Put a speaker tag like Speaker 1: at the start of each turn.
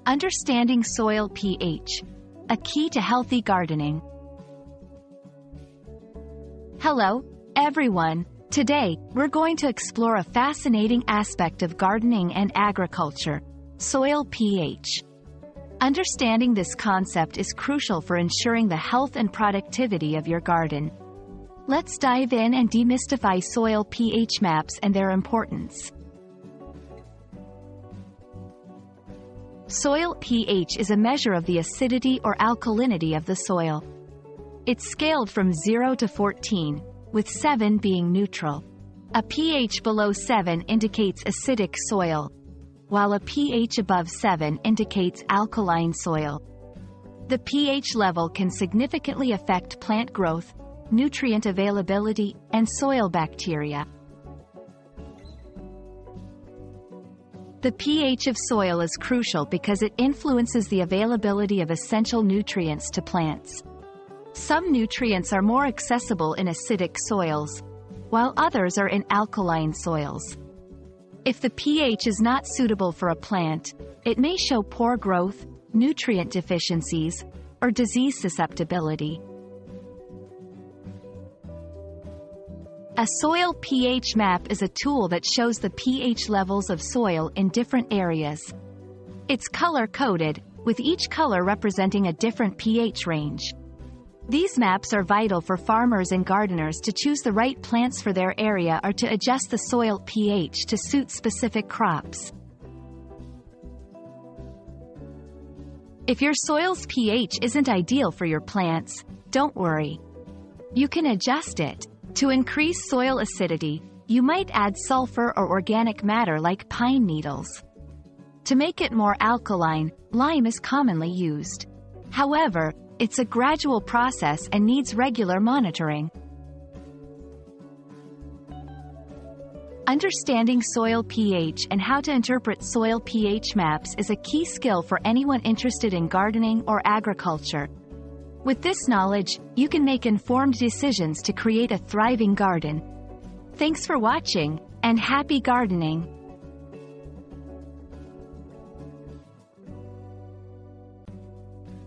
Speaker 1: Understanding soil pH, a key to healthy gardening. Hello, everyone. Today, we're going to explore a fascinating aspect of gardening and agriculture, soil pH. Understanding this concept is crucial for ensuring the health and productivity of your garden. Let's dive in and demystify soil pH maps and their importance. Soil pH is a measure of the acidity or alkalinity of the soil. It's scaled from 0 to 14, with 7 being neutral. A pH below 7 indicates acidic soil, while a pH above 7 indicates alkaline soil. The pH level can significantly affect plant growth, nutrient availability, and soil bacteria. The pH of soil is crucial because it influences the availability of essential nutrients to plants. Some nutrients are more accessible in acidic soils, while others are in alkaline soils. If the pH is not suitable for a plant, it may show poor growth, nutrient deficiencies, or disease susceptibility. A soil pH map is a tool that shows the pH levels of soil in different areas. It's color-coded, with each color representing a different pH range. These maps are vital for farmers and gardeners to choose the right plants for their area or to adjust the soil pH to suit specific crops. If your soil's pH isn't ideal for your plants, don't worry. You can adjust it. To increase soil acidity, you might add sulfur or organic matter like pine needles. To make it more alkaline, lime is commonly used. However, it's a gradual process and needs regular monitoring. Understanding soil pH and how to interpret soil pH maps is a key skill for anyone interested in gardening or agriculture. With this knowledge, you can make informed decisions to create a thriving garden. Thanks for watching, and happy gardening!